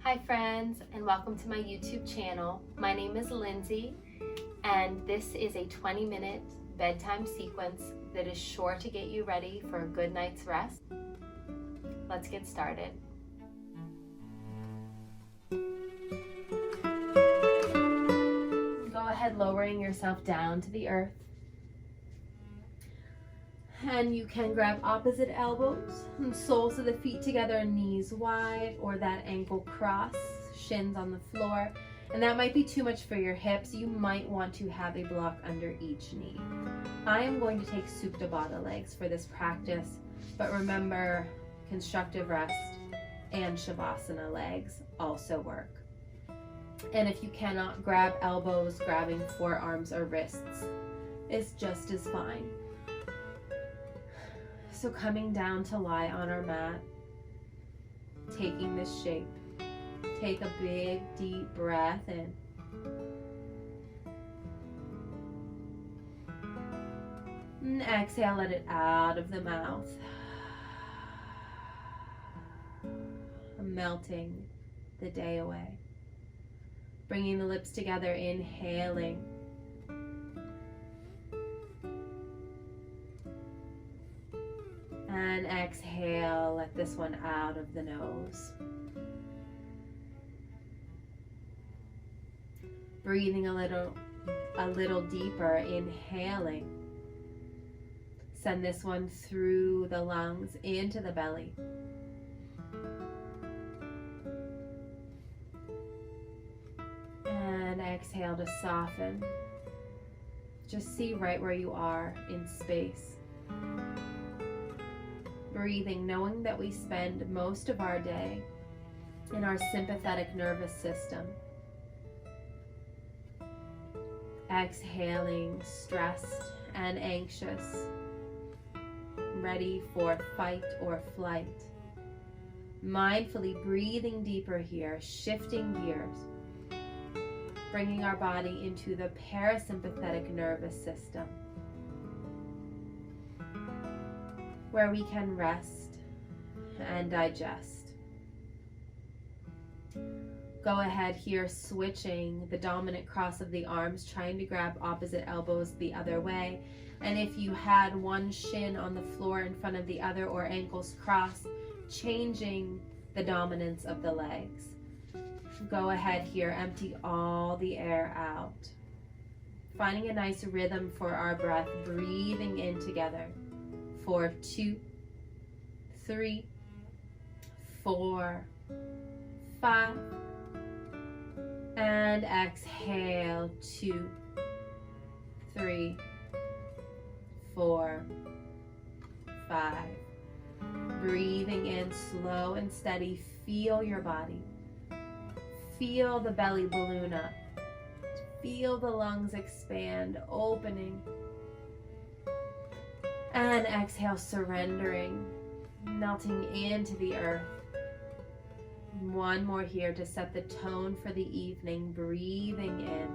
Hi friends, and welcome to my YouTube channel. My name is Lindsay, and this is a 20-minute bedtime sequence that is sure to get you ready for a good night's rest. Let's get started. Go ahead lowering yourself down to the earth. And you can grab opposite elbows and soles of the feet together, knees wide, or that ankle cross, shins on the floor. And that might be too much for your hips. You might want to have a block under each knee. I am going to take Supta Baddha legs for this practice, but remember, constructive rest and Shavasana legs also work. And if you cannot grab elbows, grabbing forearms or wrists is just as fine. So coming down to lie on our mat, taking this shape. Take a big, deep breath in. And exhale, let it out of the mouth. Melting the day away. Bringing the lips together, inhaling. And exhale, let this one out of the nose. Breathing a little deeper, inhaling. Send this one through the lungs into the belly. And exhale to soften. Just see right where you are in space. Breathing, knowing that we spend most of our day in our sympathetic nervous system. Exhaling, stressed and anxious, ready for fight or flight. Mindfully breathing deeper here, shifting gears, bringing our body into the parasympathetic nervous system, where we can rest and digest. Go ahead here, switching the dominant cross of the arms, trying to grab opposite elbows the other way. And if you had one shin on the floor in front of the other or ankles crossed, changing the dominance of the legs. Go ahead here, empty all the air out. Finding a nice rhythm for our breath, breathing in together. 4, 2, 3, 4, 5, and exhale, 2, 3, 4, 5. Breathing in slow and steady. Feel your body. Feel the belly balloon up. Feel the lungs expand, opening. And exhale, surrendering, melting into the earth. One more here to set the tone for the evening, breathing in.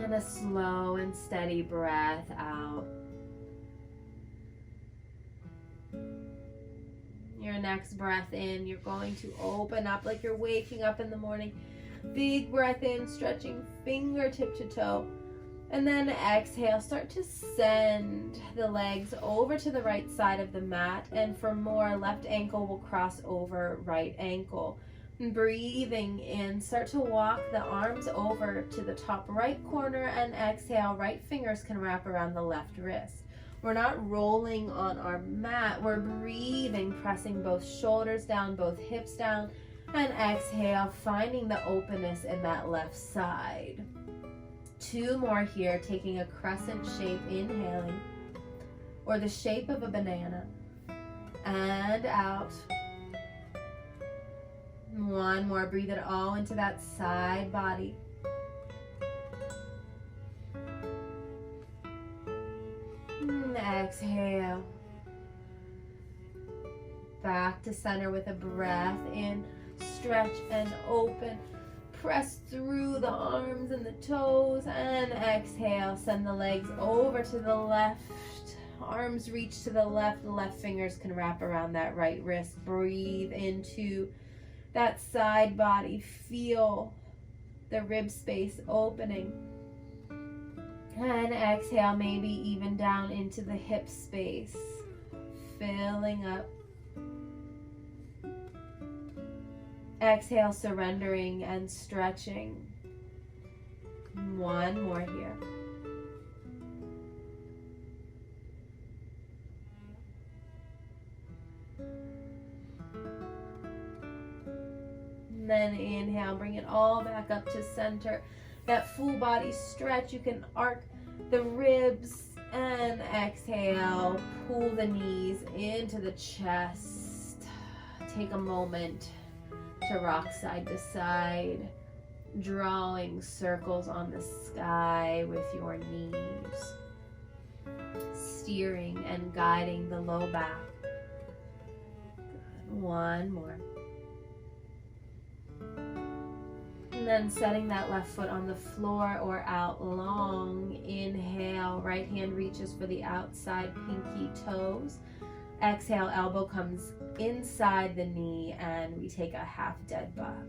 And a slow and steady breath out. Your next breath in, you're going to open up like you're waking up in the morning. Big breath in, stretching fingertip to toe. And then exhale, start to send the legs over to the right side of the mat. And for more, left ankle will cross over right ankle. And breathing in, start to walk the arms over to the top right corner, and exhale, right fingers can wrap around the left wrist. We're not rolling on our mat, we're breathing, pressing both shoulders down, both hips down. And exhale, finding the openness in that left side. 2 more here, taking a crescent shape, inhaling, or the shape of a banana, and out. 1 more, breathe it all into that side body. And exhale. Back to center with a breath in. Stretch and open. Press through the arms and the toes, and exhale. Send the legs over to the left Arms reach to the left fingers can wrap around that right wrist. Breathe into that side body. Feel the rib space opening. And exhale, maybe even down into the hip space. Filling up. Exhale, surrendering and stretching. One more here. And then inhale, bring it all back up to center. That full body stretch. You can arc the ribs and exhale. Pull the knees into the chest. Take a moment to rock side to side, drawing circles on the sky with your knees, steering and guiding the low back. Good. One more. And then setting that left foot on the floor or out long. Inhale, right hand reaches for the outside pinky toes. Exhale, elbow comes inside the knee and we take a half dead bug.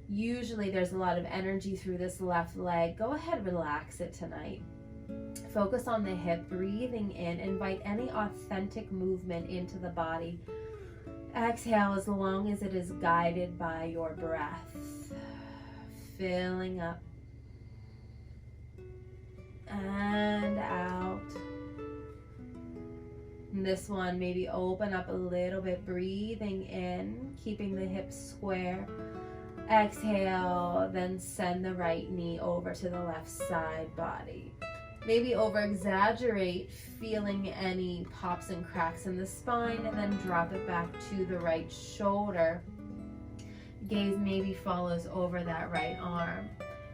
Usually there's a lot of energy through this left leg. Go ahead, relax it tonight. Focus on the hip, breathing in. Invite any authentic movement into the body. Exhale as long as it is guided by your breath. Filling up and out. And this one, maybe open up a little bit, breathing in, keeping the hips square. Exhale, then send the right knee over to the left side body. Maybe over exaggerate, feeling any pops and cracks in the spine, and then drop it back to the right shoulder. Gaze maybe follows over that right arm.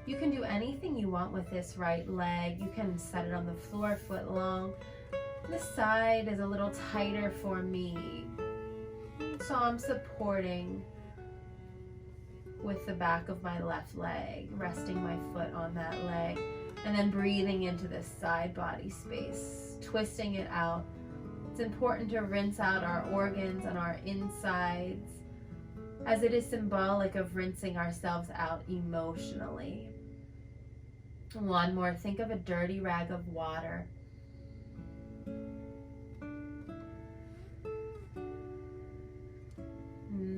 You can do anything you want with this right leg. You can set it on the floor, foot long. This side is a little tighter for me, so I'm supporting with the back of my left leg, resting my foot on that leg, and then breathing into this side body space, twisting it out. It's important to rinse out our organs and our insides, as it is symbolic of rinsing ourselves out emotionally. One more, think of a dirty rag of water.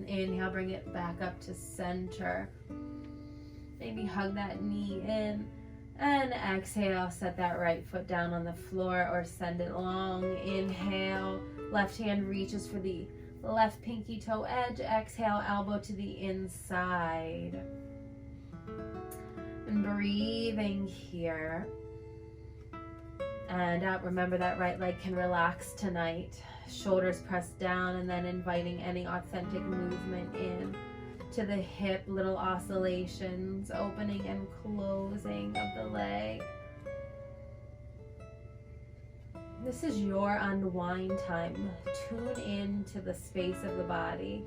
Inhale, bring it back up to center. Maybe hug that knee in. And exhale, set that right foot down on the floor or send it long. Inhale, left hand reaches for the left pinky toe edge. Exhale, elbow to the inside. And breathing here. And out. Remember that right leg can relax tonight. Shoulders pressed down, and then inviting any authentic movement in to the hip, little oscillations, opening and closing of the leg. This is your unwind time. Tune in to the space of the body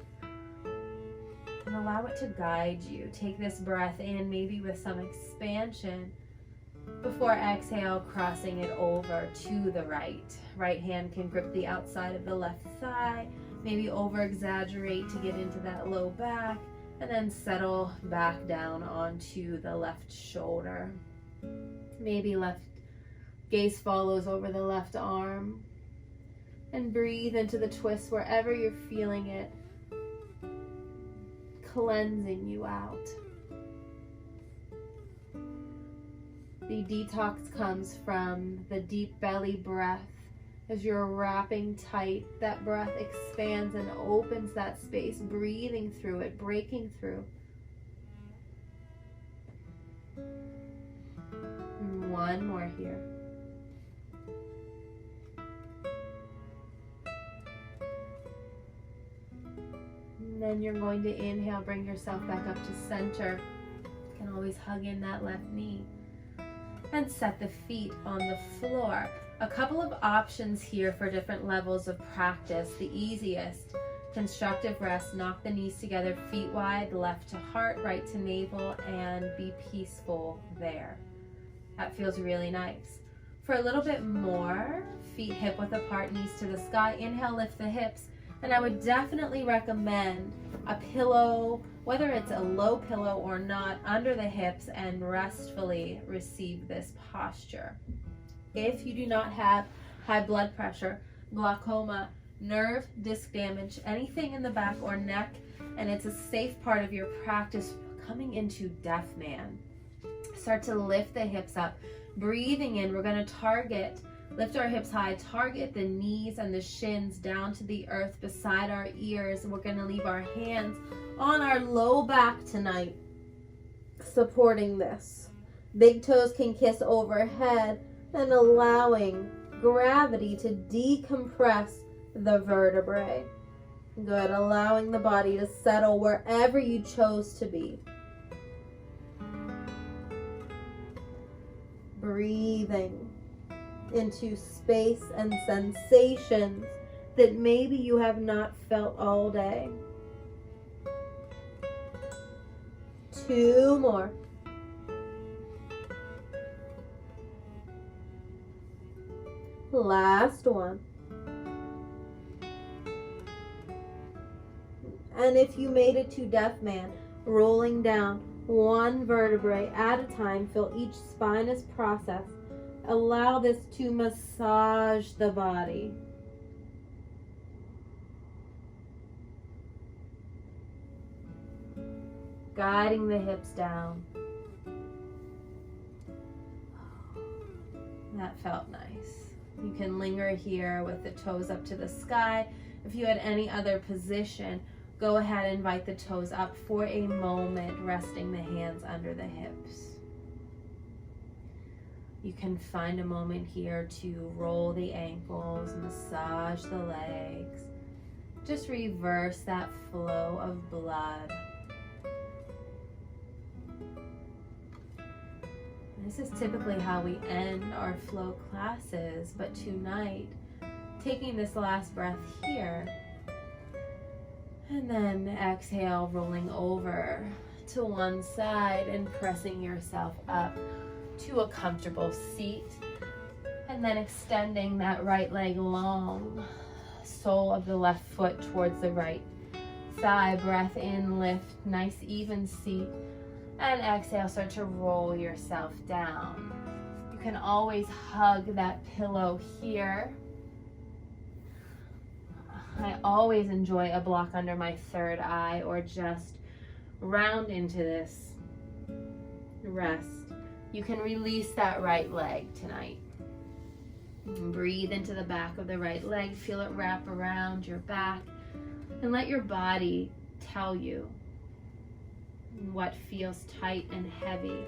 and allow it to guide you. Take this breath in, maybe with some expansion, before exhale, crossing it over to the right. Right hand can grip the outside of the left thigh, maybe over exaggerate to get into that low back, and then settle back down onto the left shoulder. Maybe left gaze follows over the left arm, and breathe into the twist wherever you're feeling it, cleansing you out. The detox comes from the deep belly breath. As you're wrapping tight, that breath expands and opens that space, breathing through it, breaking through. One more here. And then you're going to inhale, bring yourself back up to center. You can always hug in that left knee. And set the feet on the floor. A couple of options here for different levels of practice. The easiest, constructive rest, knock the knees together, feet wide, left to heart, right to navel, and be peaceful there. That feels really nice. For a little bit more, feet hip width apart, knees to the sky. Inhale, lift the hips. And I would definitely recommend a pillow, whether it's a low pillow or not, under the hips, and restfully receive this posture. If you do not have high blood pressure, glaucoma, nerve, disc damage, anything in the back or neck, and it's a safe part of your practice coming into Deaf Man, start to lift the hips up. Breathing in, we're going to lift our hips high, target the knees and the shins down to the earth beside our ears. We're going to leave our hands on our low back tonight, supporting this. Big toes can kiss overhead and allowing gravity to decompress the vertebrae. Good, allowing the body to settle wherever you chose to be. Breathing into space and sensations that maybe you have not felt all day. 2 more. Last one. And if you made it to Deaf Man, rolling down one vertebrae at a time, feel each spinous process. Allow this to massage the body. Guiding the hips down. That felt nice. You can linger here with the toes up to the sky. If you had any other position, go ahead and invite the toes up for a moment, resting the hands under the hips. You can find a moment here to roll the ankles, massage the legs. Just reverse that flow of blood. This is typically how we end our flow classes, but tonight, taking this last breath here, and then exhale, rolling over to one side and pressing yourself up to a comfortable seat. And then extending that right leg long, sole of the left foot towards the right thigh. Breath in, lift, nice even seat. And exhale, start to roll yourself down. You can always hug that pillow here. I always enjoy a block under my third eye, or just round into this rest. You can release that right leg tonight. Breathe into the back of the right leg. Feel it wrap around your back. And let your body tell you what feels tight and heavy.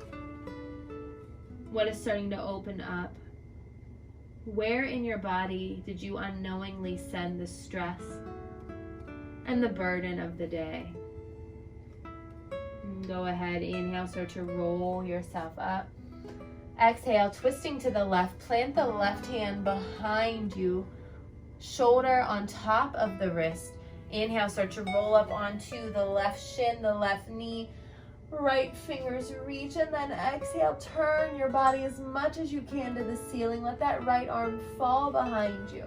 What is starting to open up. Where in your body did you unknowingly send the stress and the burden of the day? Go ahead, inhale, start to roll yourself up. Exhale, twisting to the left, plant the left hand behind you, shoulder on top of the wrist. Inhale, start to roll up onto the left shin, the left knee, right fingers reach, and then exhale, turn your body as much as you can to the ceiling. Let that right arm fall behind you.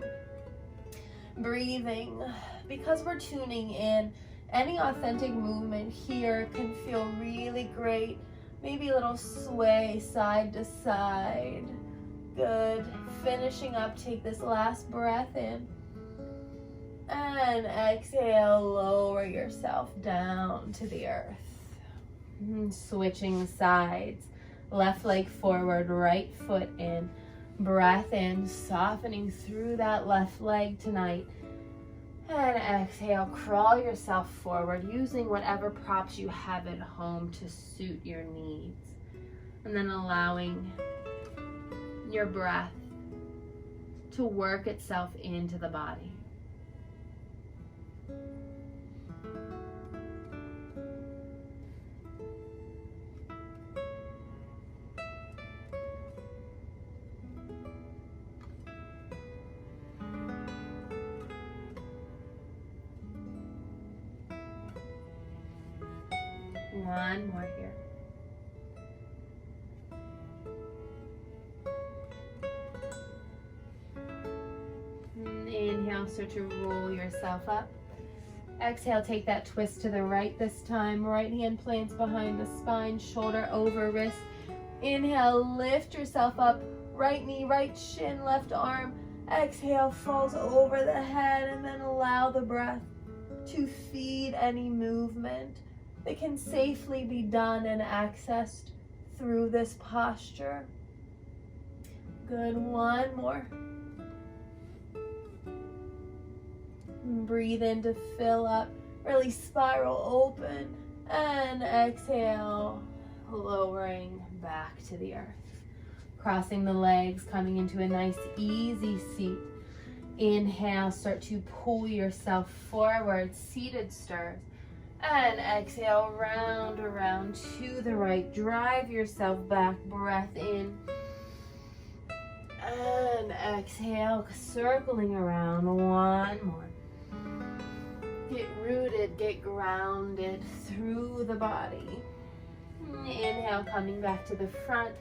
Breathing, because we're tuning in, any authentic movement here can feel really great. Maybe a little sway side to side. Good. Finishing up, take this last breath in. And exhale, lower yourself down to the earth. Switching sides. Left leg forward, right foot in. Breath in, softening through that left leg tonight. And exhale, crawl yourself forward using whatever props you have at home to suit your needs. And then allowing your breath to work itself into the body. One more here. start to roll yourself up. Exhale, take that twist to the right this time. Right hand plants behind the spine, shoulder over wrist. Inhale, lift yourself up. Right knee, right shin, left arm. Exhale, falls over the head, and then allow the breath to feed any movement that can safely be done and accessed through this posture. Good, one more. Breathe in to fill up, really spiral open, and exhale, lowering back to the earth. Crossing the legs, coming into a nice easy seat. Inhale, start to pull yourself forward, seated stirs. And exhale, round around to the right. Drive yourself back, breath in. And exhale, circling around, one more. Get rooted, get grounded through the body. Inhale, coming back to the front.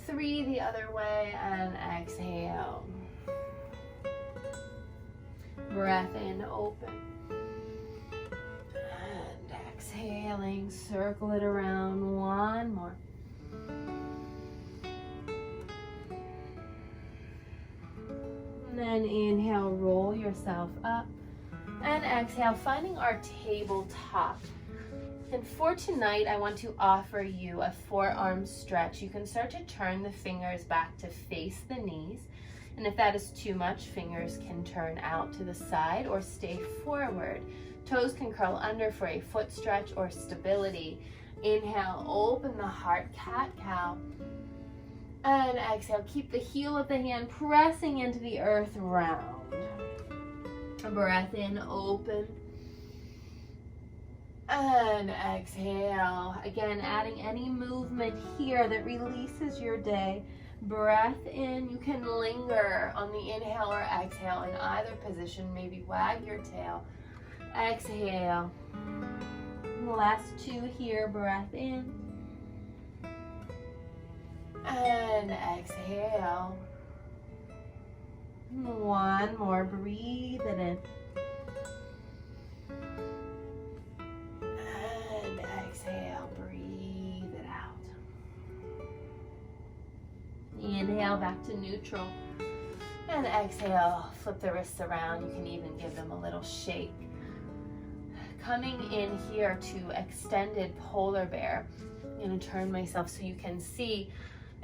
3 the other way, and exhale. Breath in, open. And exhaling, circle it around, one more. And then inhale, roll yourself up. And exhale, finding our tabletop. And for tonight, I want to offer you a forearm stretch. You can start to turn the fingers back to face the knees. And if that is too much, fingers can turn out to the side or stay forward. Toes can curl under for a foot stretch or stability. Inhale, open the heart, cat-cow. And exhale, keep the heel of the hand pressing into the earth, round. Breath in, open. And exhale. Again, adding any movement here that releases your day. Breath in. You can linger on the inhale or exhale in either position. Maybe wag your tail. Exhale. Last 2 here. Breath in. And exhale. One more. Breathe it in. And exhale. Breathe it out. Inhale back to neutral. And exhale. Flip the wrists around. You can even give them a little shake. Coming in here to extended polar bear. I'm going to turn myself so you can see.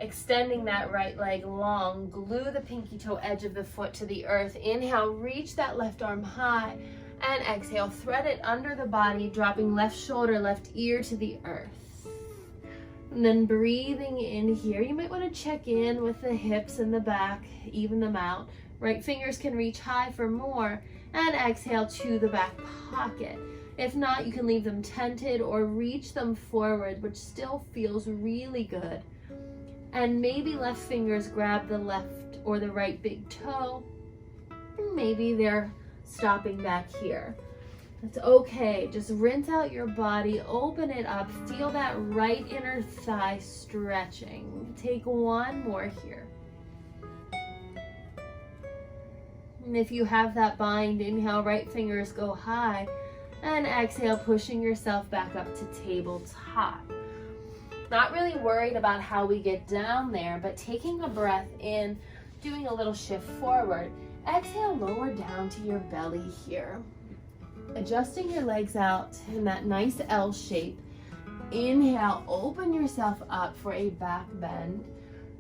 Extending that right leg long, glue the pinky toe edge of the foot to the earth. Inhale, reach that left arm high, and exhale, thread it under the body, dropping left shoulder, left ear to the earth. And then breathing in here, you might want to check in with the hips and the back, even them out. Right fingers can reach high for more, and exhale to the back pocket. If not, you can leave them tented or reach them forward, which still feels really good. And maybe left fingers grab the left or the right big toe. Maybe they're stopping back here. That's okay. Just rinse out your body, open it up, feel that right inner thigh stretching. Take one more here. And if you have that bind, inhale, right fingers go high, and exhale, pushing yourself back up to tabletop. Not really worried about how we get down there, but taking a breath in, doing a little shift forward. Exhale, lower down to your belly here. Adjusting your legs out in that nice L shape. Inhale, open yourself up for a back bend,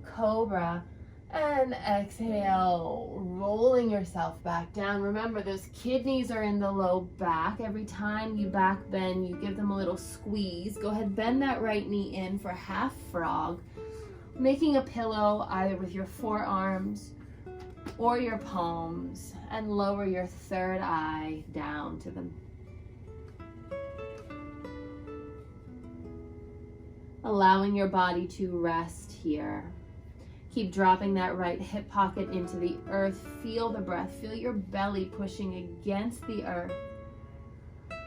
cobra, and exhale, rolling yourself back down. Remember, those kidneys are in the low back. Every time you back bend, you give them a little squeeze. Go ahead, bend that right knee in for half frog, making a pillow either with your forearms or your palms, and lower your third eye down to them. Allowing your body to rest here. Keep dropping that right hip pocket into the earth. Feel the breath. Feel your belly pushing against the earth.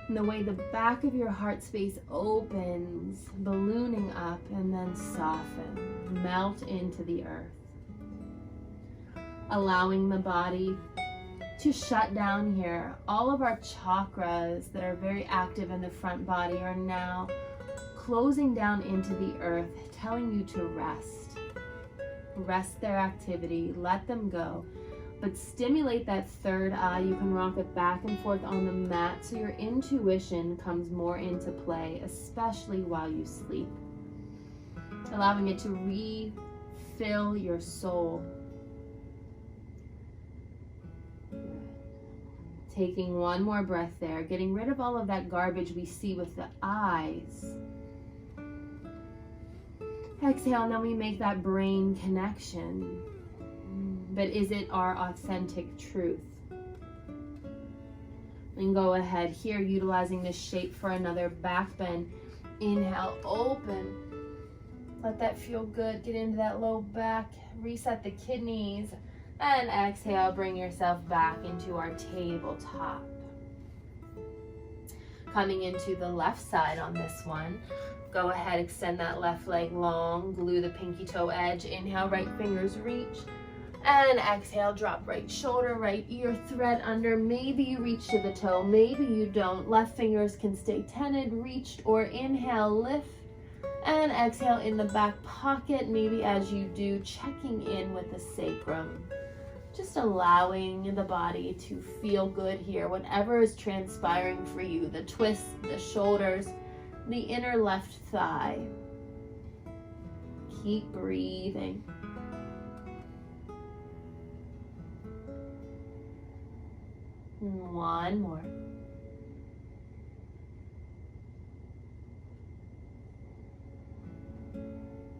And the way the back of your heart space opens, ballooning up, and then soften. Melt into the earth. Allowing the body to shut down here. All of our chakras that are very active in the front body are now closing down into the earth, telling you to rest. Rest their activity, let them go, but stimulate that third eye. You can rock it back and forth on the mat so your intuition comes more into play, especially while you sleep. Allowing it to refill your soul. Taking one more breath there, getting rid of all of that garbage we see with the eyes. Exhale, and then we make that brain connection. But is it our authentic truth? And go ahead here, utilizing this shape for another back bend. Inhale, open. Let that feel good. Get into that low back. Reset the kidneys. And exhale, bring yourself back into our tabletop. Coming into the left side on this one. Go ahead, extend that left leg long. Glue the pinky toe edge. Inhale, right fingers reach. And exhale, drop right shoulder, right ear, thread under. Maybe you reach to the toe, maybe you don't. Left fingers can stay tented, reached, or inhale, lift. And exhale in the back pocket. Maybe as you do, checking in with the sacrum. Just allowing the body to feel good here. Whatever is transpiring for you, the twists, the shoulders, the inner left thigh. Keep breathing. One more.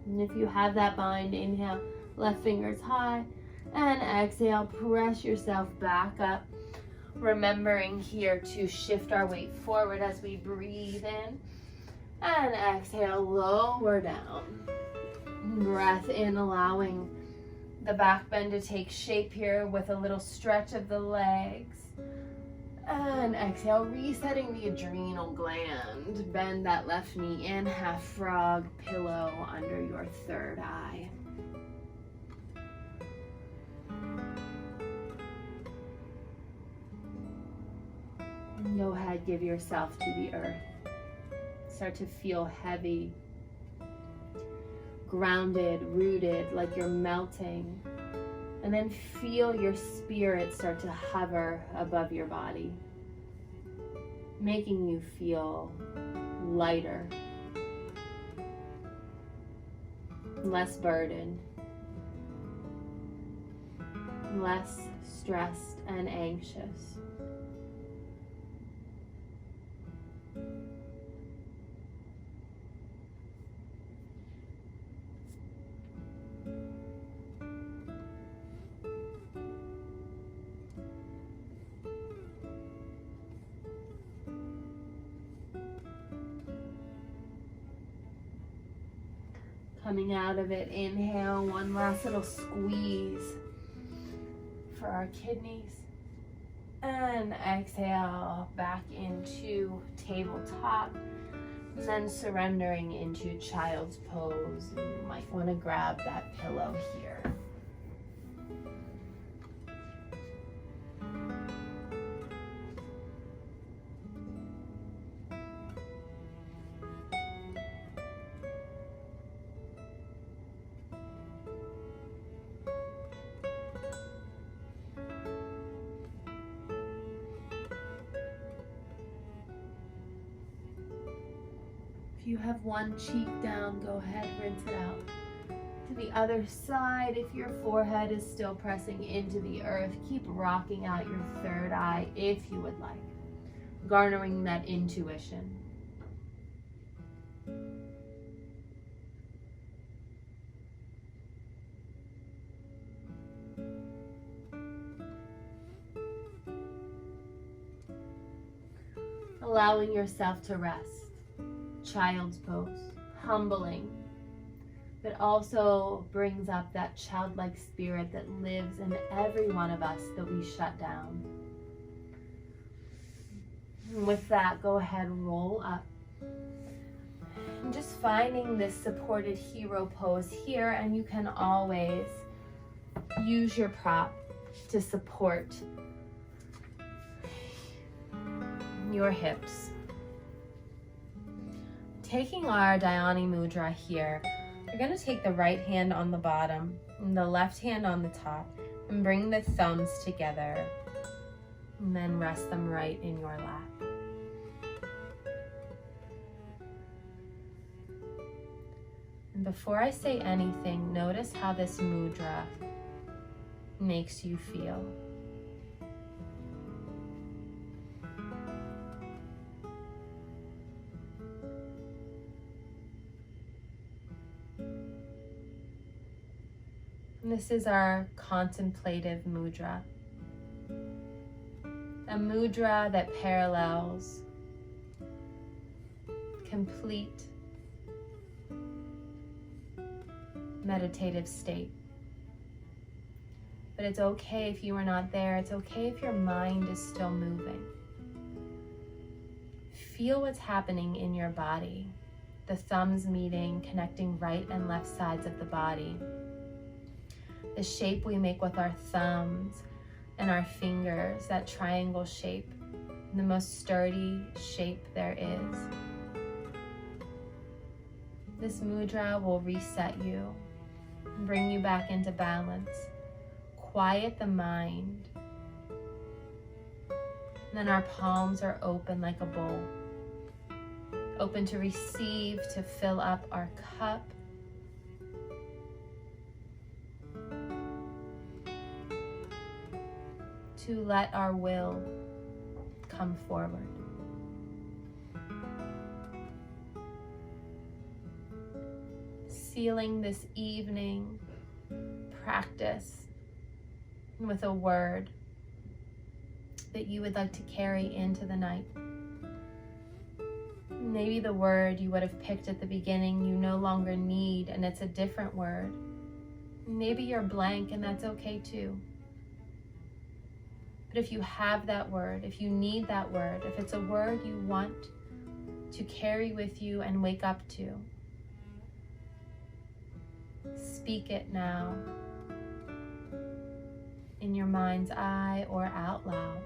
And if you have that bind, inhale, left fingers high, and exhale, press yourself back up. Remembering here to shift our weight forward as we breathe in, and exhale, lower down. Breath in, allowing the back bend to take shape here with a little stretch of the legs. And exhale, resetting the adrenal gland. Bend that left knee in, half frog, pillow under your third eye. Go ahead, give yourself to the earth. Start to feel heavy, grounded, rooted, like you're melting. And then feel your spirit start to hover above your body, making you feel lighter, less burdened, less stressed and anxious. Coming out of it, inhale, one last little squeeze for our kidneys. And exhale, back into tabletop. And then surrendering into child's pose. And you might want to grab that pillow here. If you have one cheek down, go ahead, rinse it out. To the other side, if your forehead is still pressing into the earth, keep rocking out your third eye if you would like, garnering that intuition. Allowing yourself to rest. Child's pose, humbling, but also brings up that childlike spirit that lives in every one of us that we shut down. And with that, go ahead, roll up. And just finding this supported hero pose here, and you can always use your prop to support your hips. Taking our Dhyani Mudra here, you're going to take the right hand on the bottom and the left hand on the top and bring the thumbs together and then rest them right in your lap. And before I say anything, notice how this mudra makes you feel. And this is our contemplative mudra. A mudra that parallels complete meditative state. But it's okay if you are not there. It's okay if your mind is still moving. Feel what's happening in your body. The thumbs meeting, connecting right and left sides of the body. The shape we make with our thumbs and our fingers, that triangle shape, the most sturdy shape there is. This mudra will reset you, bring you back into balance, quiet the mind. And then our palms are open like a bowl, open to receive, to fill up our cup. To let our will come forward. Sealing this evening practice with a word that you would like to carry into the night. Maybe the word you would have picked at the beginning you no longer need, and it's a different word. Maybe you're blank, and that's okay too. But if you have that word, if you need that word, if it's a word you want to carry with you and wake up to, speak it now in your mind's eye or out loud.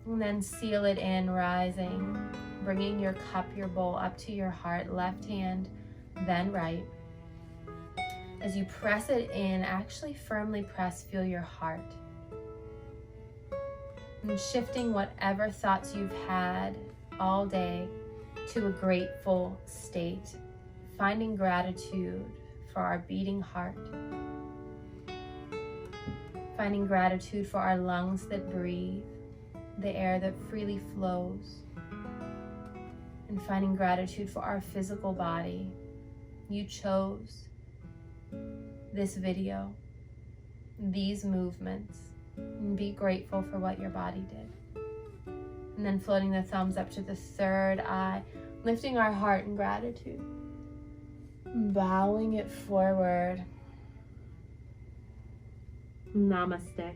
And then seal it in, rising, bringing your cup, your bowl up to your heart, left hand, then right. As you press it in, actually firmly press, feel your heart. And shifting whatever thoughts you've had all day to a grateful state. Finding gratitude for our beating heart. Finding gratitude for our lungs that breathe, the air that freely flows. And finding gratitude for our physical body. You chose this video, these movements, and be grateful for what your body did. And then floating the thumbs up to the third eye, lifting our heart in gratitude, bowing it forward. Namaste.